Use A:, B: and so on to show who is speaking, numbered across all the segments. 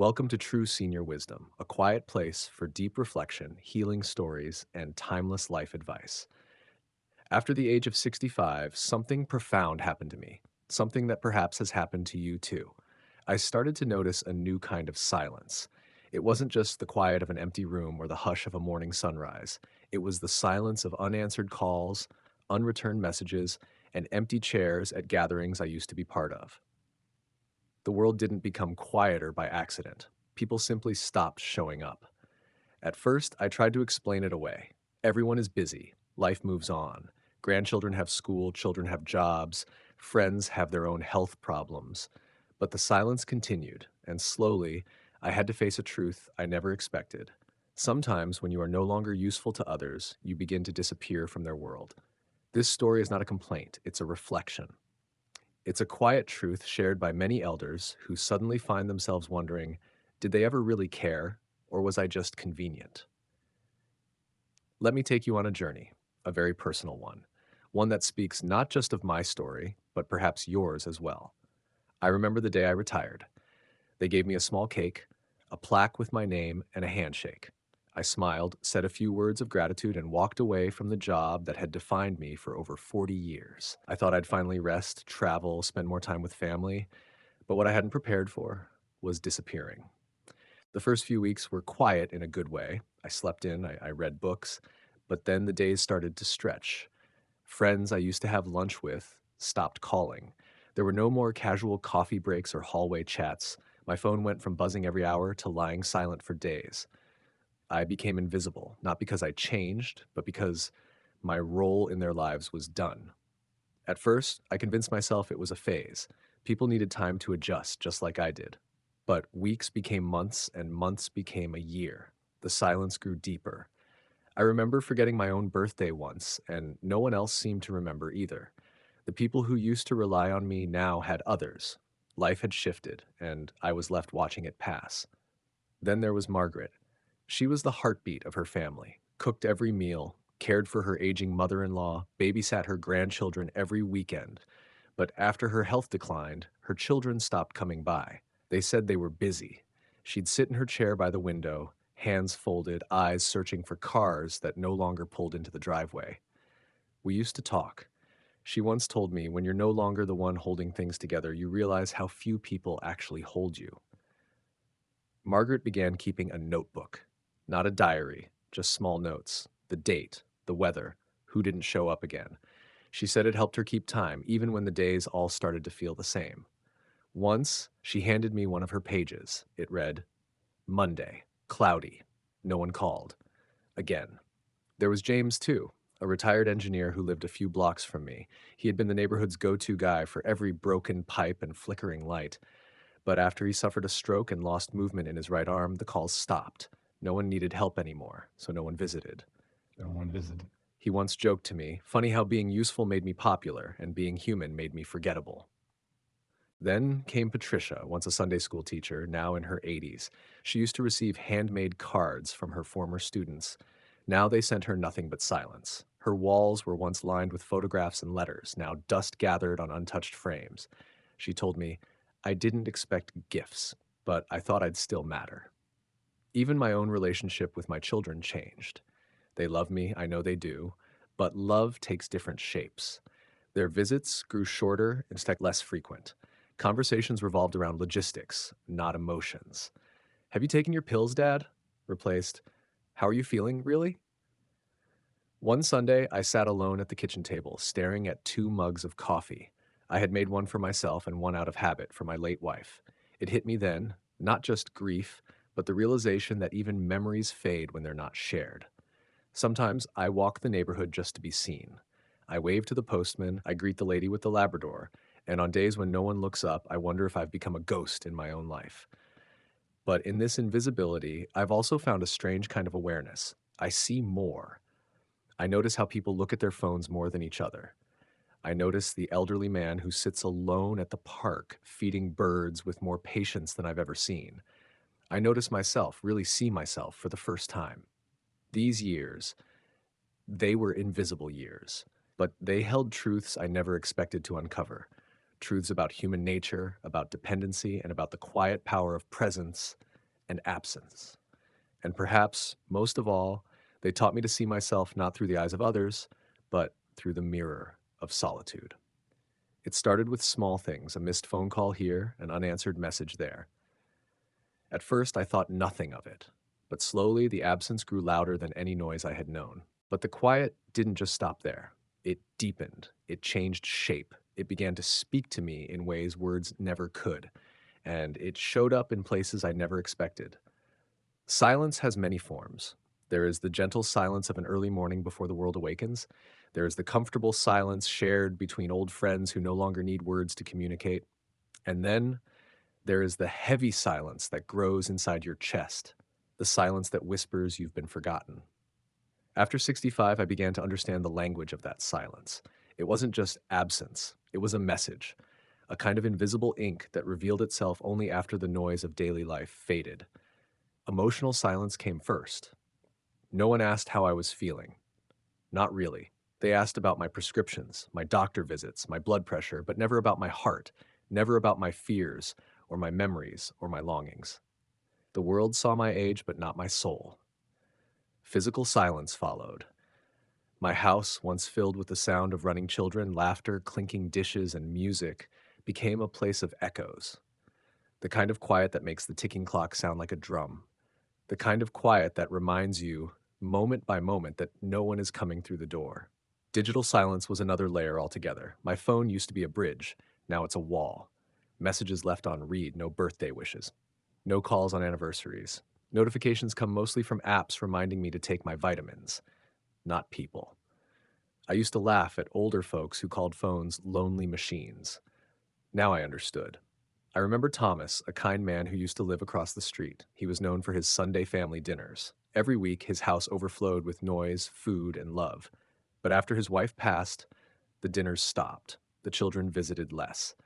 A: Welcome to True Senior Wisdom, a quiet place for deep reflection, healing stories, and timeless life advice. After the age of 65, something profound happened to me, something that perhaps has happened to you too. I started to notice a new kind of silence. It wasn't just the quiet of an empty room or the hush of a morning sunrise. It was the silence of unanswered calls, unreturned messages, and empty chairs at gatherings I used to be part of. The world didn't become quieter by accident. People simply stopped showing up. At first, I tried to explain it away. Everyone is busy. Life moves on. Grandchildren have school, children have jobs, friends have their own health problems. But the silence continued, and slowly, I had to face a truth I never expected. Sometimes, when you are no longer useful to others, you begin to disappear from their world. This story is not a complaint, it's a reflection. It's a quiet truth shared by many elders who suddenly find themselves wondering, did they ever really care, or was I just convenient? Let me take you on a journey, a very personal one that speaks not just of my story, but perhaps yours as well. I remember the day I retired. They gave me a small cake, a plaque with my name, and a handshake. I smiled, said a few words of gratitude, and walked away from the job that had defined me for over 40 years. I thought I'd finally rest, travel, spend more time with family, but what I hadn't prepared for was disappearing. The first few weeks were quiet in a good way. I slept in, I read books, but then the days started to stretch. Friends I used to have lunch with stopped calling. There were no more casual coffee breaks or hallway chats. My phone went from buzzing every hour to lying silent for days. I became invisible, not because I changed, but because my role in their lives was done. At first, I convinced myself it was a phase. People needed time to adjust, just like I did. But weeks became months, and months became a year. The silence grew deeper. I remember forgetting my own birthday once, and no one else seemed to remember either. The people who used to rely on me now had others. Life had shifted, and I was left watching it pass. Then there was Margaret. She was the heartbeat of her family, cooked every meal, cared for her aging mother-in-law, babysat her grandchildren every weekend. But after her health declined, her children stopped coming by. They said they were busy. She'd sit in her chair by the window, hands folded, eyes searching for cars that no longer pulled into the driveway. We used to talk. She once told me, when you're no longer the one holding things together, you realize how few people actually hold you. Margaret began keeping a notebook, not a diary, just small notes, the date, the weather, who didn't show up again. She said it helped her keep time, even when the days all started to feel the same. Once, she handed me one of her pages. It read, Monday, cloudy, no one called. Again. There was James, too, a retired engineer who lived a few blocks from me. He had been the neighborhood's go-to guy for every broken pipe and flickering light. But after he suffered a stroke and lost movement in his right arm, the calls stopped. No one needed help anymore, so no one visited.
B: No one visited.
A: He once joked to me, funny how being useful made me popular and being human made me forgettable. Then came Patricia, once a Sunday school teacher, now in her 80s. She used to receive handmade cards from her former students. Now they sent her nothing but silence. Her walls were once lined with photographs and letters, now dust gathered on untouched frames. She told me, I didn't expect gifts, but I thought I'd still matter. Even my own relationship with my children changed. They love me, I know they do, but love takes different shapes. Their visits grew shorter, instead less frequent. Conversations revolved around logistics, not emotions. Have you taken your pills, Dad? Replaced, how are you feeling, really? One Sunday, I sat alone at the kitchen table, staring at two mugs of coffee. I had made one for myself and one out of habit for my late wife. It hit me then, not just grief, but the realization that even memories fade when they're not shared. Sometimes I walk the neighborhood just to be seen. I wave to the postman, I greet the lady with the Labrador, and on days when no one looks up, I wonder if I've become a ghost in my own life. But in this invisibility, I've also found a strange kind of awareness. I see more. I notice how people look at their phones more than each other. I notice the elderly man who sits alone at the park, feeding birds with more patience than I've ever seen. I notice myself, really see myself for the first time. These years, they were invisible years, but they held truths I never expected to uncover. Truths about human nature, about dependency, and about the quiet power of presence and absence. And perhaps, most of all, they taught me to see myself not through the eyes of others, but through the mirror of solitude. It started with small things, a missed phone call here, an unanswered message there. At first, I thought nothing of it, but slowly the absence grew louder than any noise I had known. But the quiet didn't just stop there. It deepened, it changed shape, it began to speak to me in ways words never could, and it showed up in places I never expected. Silence has many forms. There is the gentle silence of an early morning before the world awakens. There is the comfortable silence shared between old friends who no longer need words to communicate. And then there is the heavy silence that grows inside your chest, the silence that whispers you've been forgotten. After 65, I began to understand the language of that silence. It wasn't just absence, it was a message, a kind of invisible ink that revealed itself only after the noise of daily life faded. Emotional silence came first. No one asked how I was feeling. Not really. They asked about my prescriptions, my doctor visits, my blood pressure, but never about my heart, never about my fears, or my memories, or my longings. The world saw my age, but not my soul. Physical silence followed. My house, once filled with the sound of running children, laughter, clinking dishes, and music, became a place of echoes. The kind of quiet that makes the ticking clock sound like a drum. The kind of quiet that reminds you, moment by moment, that no one is coming through the door. Digital silence was another layer altogether. My phone used to be a bridge. Now it's a wall. Messages left on read, no birthday wishes. No calls on anniversaries. Notifications come mostly from apps reminding me to take my vitamins, not people. I used to laugh at older folks who called phones lonely machines. Now I understood. I remember Thomas, a kind man who used to live across the street. He was known for his Sunday family dinners. Every week, his house overflowed with noise, food, and love. But after his wife passed, the dinners stopped. The children visited less.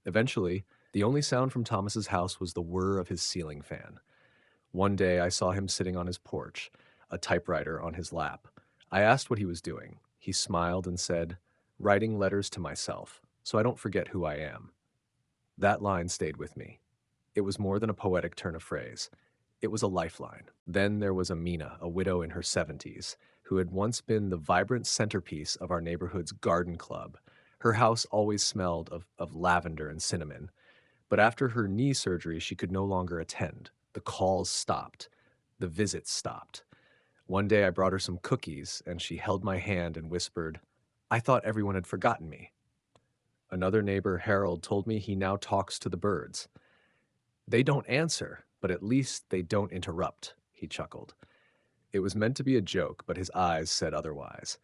A: Eventually, the only sound from Thomas's house was the whir of his ceiling fan. One day, I saw him sitting on his porch, a typewriter on his lap. I asked what he was doing. He smiled and said, "Writing letters to myself, so I don't forget who I am." That line stayed with me. It was more than a poetic turn of phrase. It was a lifeline. Then there was Amina, a widow in her 70s, who had once been the vibrant centerpiece of our neighborhood's garden club. Her house always smelled of lavender and cinnamon. But after her knee surgery, she could no longer attend. The calls stopped. The visits stopped. One day I brought her some cookies, and she held my hand and whispered, "I thought everyone had forgotten me." Another neighbor, Harold, told me he now talks to the birds. "They don't answer, but at least they don't interrupt," he chuckled. It was meant to be a joke, but his eyes said otherwise.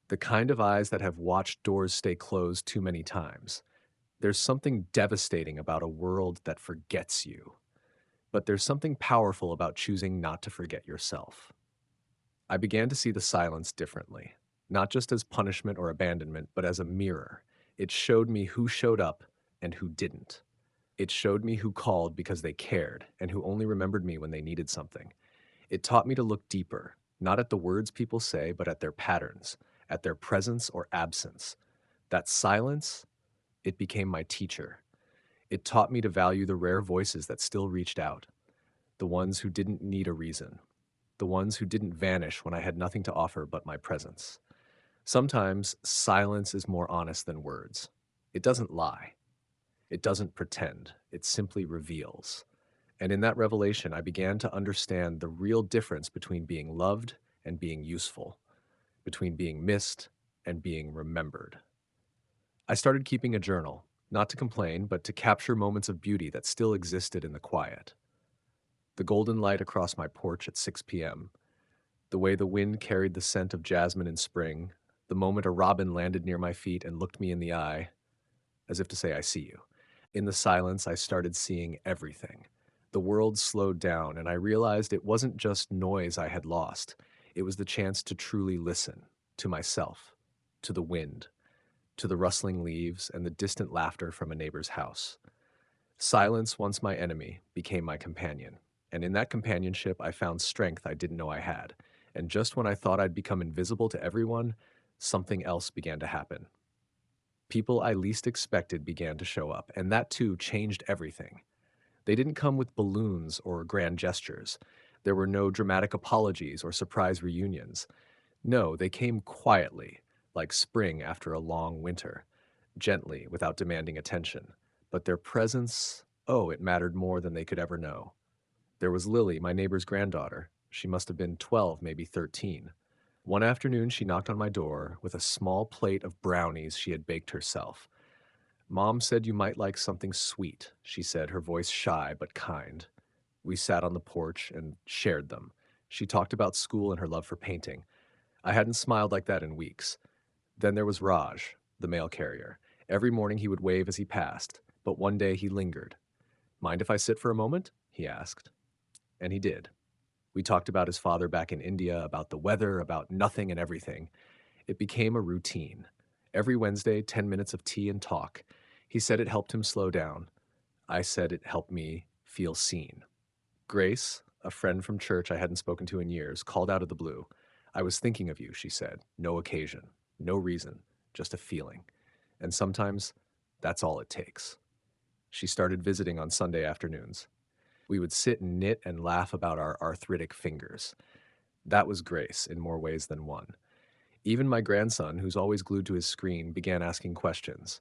A: The kind of eyes that have watched doors stay closed too many times. There's something devastating about a world that forgets you. But there's something powerful about choosing not to forget yourself. I began to see the silence differently, not just as punishment or abandonment, but as a mirror. It showed me who showed up and who didn't. It showed me who called because they cared and who only remembered me when they needed something. It taught me to look deeper, not at the words people say, but at their patterns, at their presence or absence. That silence, it became my teacher. It taught me to value the rare voices that still reached out, the ones who didn't need a reason, the ones who didn't vanish when I had nothing to offer but my presence. Sometimes silence is more honest than words. It doesn't lie. It doesn't pretend. It simply reveals. And in that revelation, I began to understand the real difference between being loved and being useful, between being missed and being remembered. I started keeping a journal, not to complain, but to capture moments of beauty that still existed in the quiet. The golden light across my porch at 6 p.m., the way the wind carried the scent of jasmine in spring, the moment a robin landed near my feet and looked me in the eye, as if to say, "I see you." In the silence, I started seeing everything. The world slowed down, and I realized it wasn't just noise I had lost. It was the chance to truly listen, to myself, to the wind, to the rustling leaves and the distant laughter from a neighbor's house. Silence, once my enemy, became my companion. And in that companionship, I found strength I didn't know I had. And just when I thought I'd become invisible to everyone, something else began to happen. People I least expected began to show up, and that too changed everything. They didn't come with balloons or grand gestures. There were no dramatic apologies or surprise reunions. No, they came quietly, like spring after a long winter, gently, without demanding attention. But their presence, oh, it mattered more than they could ever know. There was Lily, my neighbor's granddaughter. She must have been 12, maybe 13. One afternoon, she knocked on my door with a small plate of brownies she had baked herself. Mom said you might like something sweet, she said, her voice shy but kind. We sat on the porch and shared them. She talked about school and her love for painting. I hadn't smiled like that in weeks. Then there was Raj, the mail carrier. Every morning he would wave as he passed, but one day he lingered. Mind if I sit for a moment? He asked. And he did. We talked about his father back in India, about the weather, about nothing and everything. It became a routine. Every Wednesday, 10 minutes of tea and talk. He said it helped him slow down. I said it helped me feel seen. Grace, a friend from church I hadn't spoken to in years, called out of the blue. I was thinking of you, she said. No occasion, no reason, just a feeling. And sometimes that's all it takes. She started visiting on Sunday afternoons. We would sit and knit and laugh about our arthritic fingers. That was Grace in more ways than one. Even my grandson, who's always glued to his screen, began asking questions.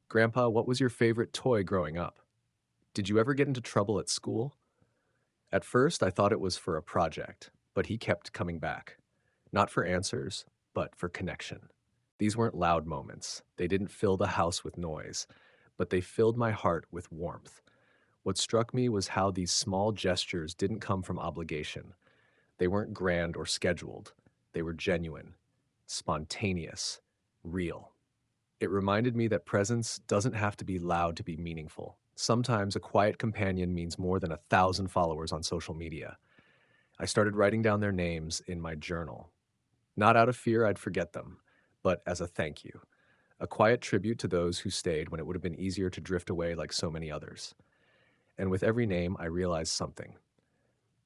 A: Grandpa, what was your favorite toy growing up? Did you ever get into trouble at school? At first, I thought it was for a project, but he kept coming back. Not for answers, but for connection. These weren't loud moments. They didn't fill the house with noise, but they filled my heart with warmth. What struck me was how these small gestures didn't come from obligation. They weren't grand or scheduled. They were genuine, spontaneous, real. It reminded me that presence doesn't have to be loud to be meaningful. Sometimes a quiet companion means more than 1,000 followers on social media. I started writing down their names in my journal. Not out of fear I'd forget them, but as a thank you. A quiet tribute to those who stayed when it would have been easier to drift away like so many others. And with every name, I realized something.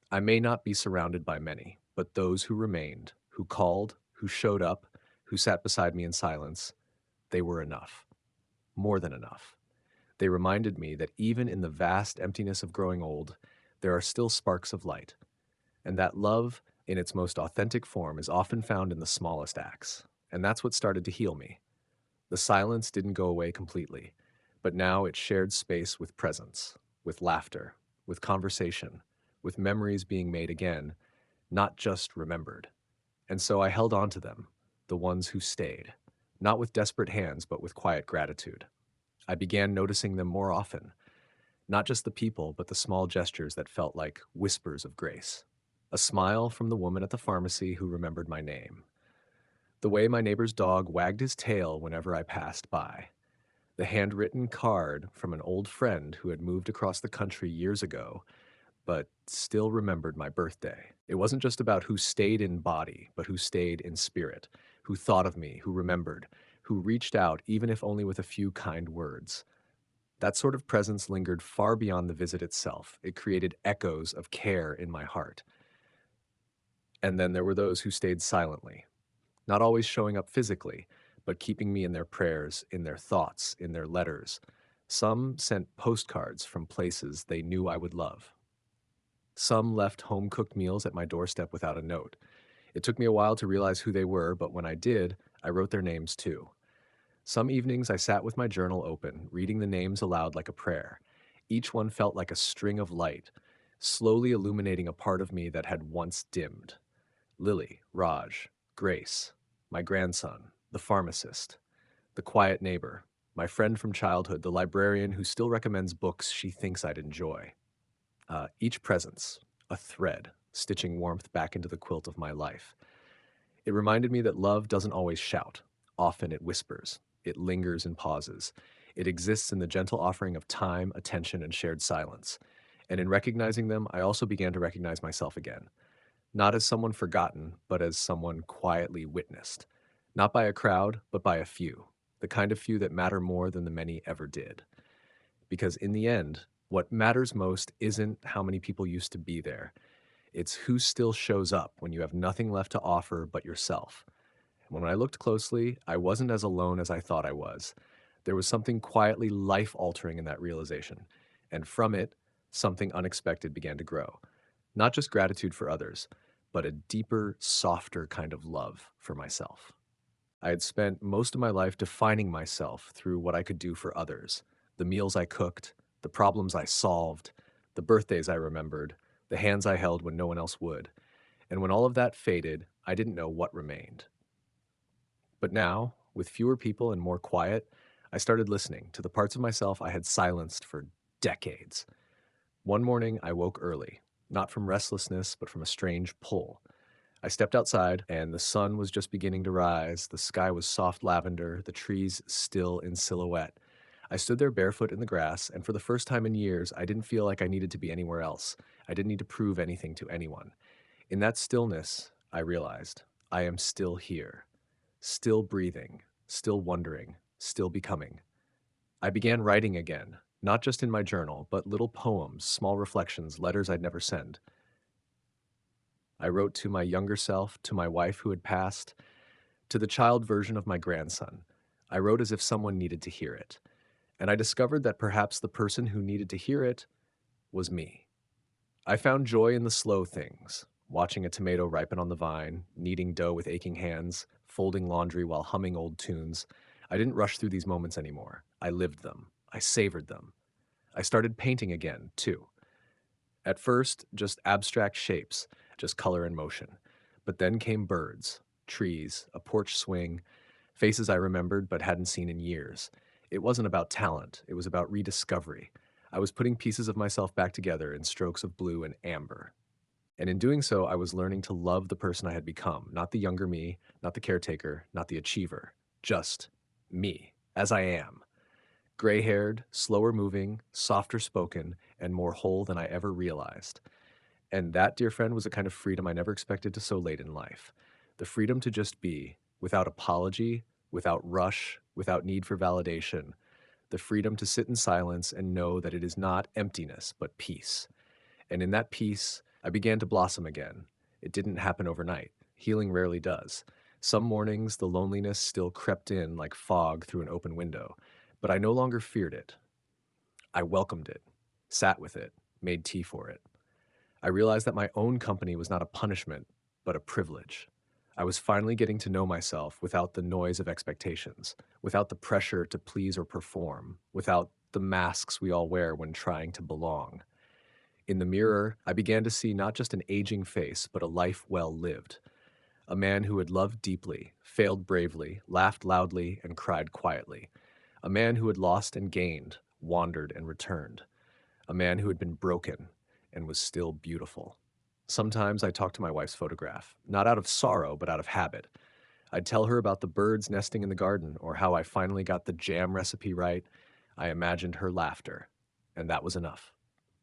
A: I may not be surrounded by many, but those who remained, who called, who showed up, who sat beside me in silence, they were enough. More than enough. They reminded me that even in the vast emptiness of growing old, there are still sparks of light, and that love, in its most authentic form, is often found in the smallest acts. And that's what started to heal me. The silence didn't go away completely, but now it shared space with presence, with laughter, with conversation, with memories being made again, not just remembered. And so I held on to them, the ones who stayed, not with desperate hands, but with quiet gratitude. I began noticing them more often, not just the people, but the small gestures that felt like whispers of grace. A smile from the woman at the pharmacy who remembered my name. The way my neighbor's dog wagged his tail whenever I passed by. The handwritten card from an old friend who had moved across the country years ago, but still remembered my birthday. It wasn't just about who stayed in body, but who stayed in spirit, who thought of me, who remembered, who reached out, even if only with a few kind words. That sort of presence lingered far beyond the visit itself. It created echoes of care in my heart. And then there were those who stayed silently, not always showing up physically, but keeping me in their prayers, in their thoughts, in their letters. Some sent postcards from places they knew I would love. Some left home-cooked meals at my doorstep without a note. It took me a while to realize who they were, but when I did, I wrote their names too. Some evenings I sat with my journal open, reading the names aloud like a prayer. Each one felt like a string of light, slowly illuminating a part of me that had once dimmed. Lily, Raj, Grace, my grandson, the pharmacist, the quiet neighbor, my friend from childhood, the librarian who still recommends books she thinks I'd enjoy. Each presence, a thread, stitching warmth back into the quilt of my life. It reminded me that love doesn't always shout. Often it whispers. It lingers in pauses. It exists in the gentle offering of time, attention, and shared silence. And in recognizing them, I also began to recognize myself again. Not as someone forgotten, but as someone quietly witnessed. Not by a crowd, but by a few. The kind of few that matter more than the many ever did. Because in the end, what matters most isn't how many people used to be there. It's who still shows up when you have nothing left to offer but yourself. When I looked closely, I wasn't as alone as I thought I was. There was something quietly life-altering in that realization. And from it, Something unexpected began to grow. Not just gratitude for others, but a deeper, softer kind of love for myself. I had spent most of my life defining myself through what I could do for others, the meals I cooked, the problems I solved, the birthdays I remembered, the hands I held when no one else would. And when all of that faded, I didn't know what remained. But now, with fewer people and more quiet, I started listening to the parts of myself I had silenced for decades. One morning, I woke early, not from restlessness, but from a strange pull. I stepped outside, and the sun was just beginning to rise. The sky was soft lavender, the trees still in silhouette. I stood there barefoot in the grass, and for the first time in years, I didn't feel like I needed to be anywhere else. I didn't need to prove anything to anyone. In that stillness, I realized I am still here, still breathing, still wondering, still becoming. I began writing again, not just in my journal, but little poems, small reflections, letters I'd never sent. I wrote to my younger self, to my wife who had passed, to the child version of my grandson. I wrote as if someone needed to hear it. And I discovered that perhaps the person who needed to hear it was me. I found joy in the slow things, watching a tomato ripen on the vine, kneading dough with aching hands, folding laundry while humming old tunes. I didn't rush through these moments anymore. I lived them. I savored them. I started painting again, too. At first, just abstract shapes, just color and motion. But then came birds, trees, a porch swing, faces I remembered but hadn't seen in years. It wasn't about talent, it was about rediscovery. I was putting pieces of myself back together in strokes of blue and amber. And in doing so, I was learning to love the person I had become, not the younger me, not the caretaker, not the achiever, just me, as I am. Gray haired, slower moving, softer spoken, and more whole than I ever realized. And that, dear friend, was a kind of freedom I never expected to so late in life. The freedom to just be, without apology, without rush, without need for validation. The freedom to sit in silence and know that it is not emptiness, but peace. And in that peace, I began to blossom again. It didn't happen overnight. Healing rarely does. Some mornings, the loneliness still crept in like fog through an open window, but I no longer feared it. I welcomed it, sat with it, made tea for it. I realized that my own company was not a punishment, but a privilege. I was finally getting to know myself without the noise of expectations, without the pressure to please or perform, without the masks we all wear when trying to belong. In the mirror, I began to see not just an aging face, but a life well lived. A man who had loved deeply, failed bravely, laughed loudly, and cried quietly. A man who had lost and gained, wandered and returned. A man who had been broken and was still beautiful. Sometimes I talked to my wife's photograph, not out of sorrow, but out of habit. I'd tell her about the birds nesting in the garden or how I finally got the jam recipe right. I imagined her laughter, and that was enough.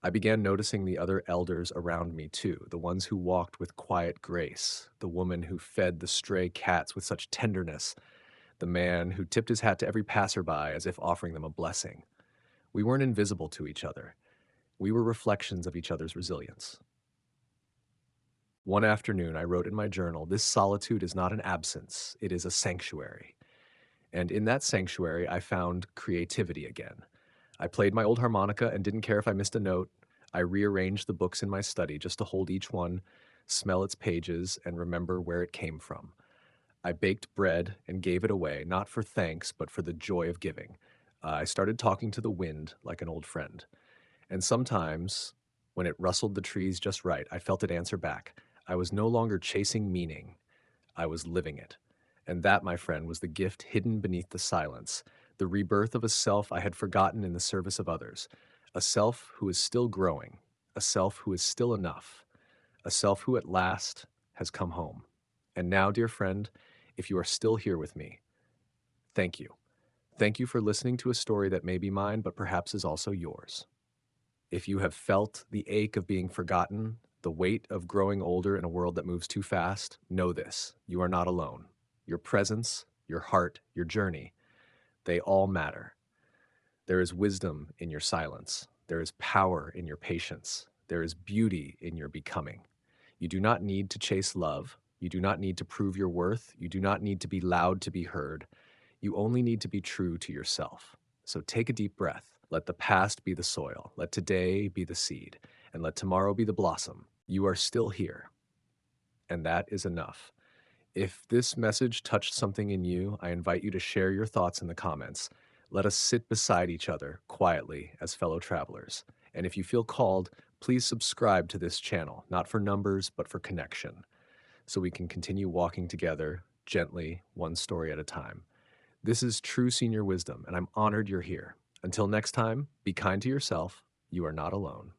A: I began noticing the other elders around me too, the ones who walked with quiet grace, the woman who fed the stray cats with such tenderness, the man who tipped his hat to every passerby as if offering them a blessing. We weren't invisible to each other. We were reflections of each other's resilience. One afternoon, I wrote in my journal, "This solitude is not an absence, it is a sanctuary." And in that sanctuary, I found creativity again. I played my old harmonica and didn't care if I missed a note. I rearranged the books in my study just to hold each one, smell its pages, and remember where it came from. I baked bread and gave it away, not for thanks, but for the joy of giving. I started talking to the wind like an old friend. And sometimes, when it rustled the trees just right, I felt it answer back. I was no longer chasing meaning, I was living it. And that, my friend, was the gift hidden beneath the silence, the rebirth of a self I had forgotten in the service of others, a self who is still growing, a self who is still enough, a self who at last has come home. And now, dear friend, if you are still here with me, thank you. Thank you for listening to a story that may be mine, but perhaps is also yours. If you have felt the ache of being forgotten, the weight of growing older in a world that moves too fast, know this: you are not alone. Your presence, your heart, your journey, they all matter. There is wisdom in your silence. There is power in your patience. There is beauty in your becoming. You do not need to chase love. You do not need to prove your worth. You do not need to be loud to be heard. You only need to be true to yourself. So take a deep breath. Let the past be the soil, let today be the seed, and let tomorrow be the blossom. You are still here, and that is enough. If this message touched something in you, I invite you to share your thoughts in the comments. Let us sit beside each other quietly as fellow travelers. And if you feel called, please subscribe to this channel, not for numbers, but for connection, so we can continue walking together gently, one story at a time. This is true senior wisdom, and I'm honored you're here. Until next time, be kind to yourself. You are not alone.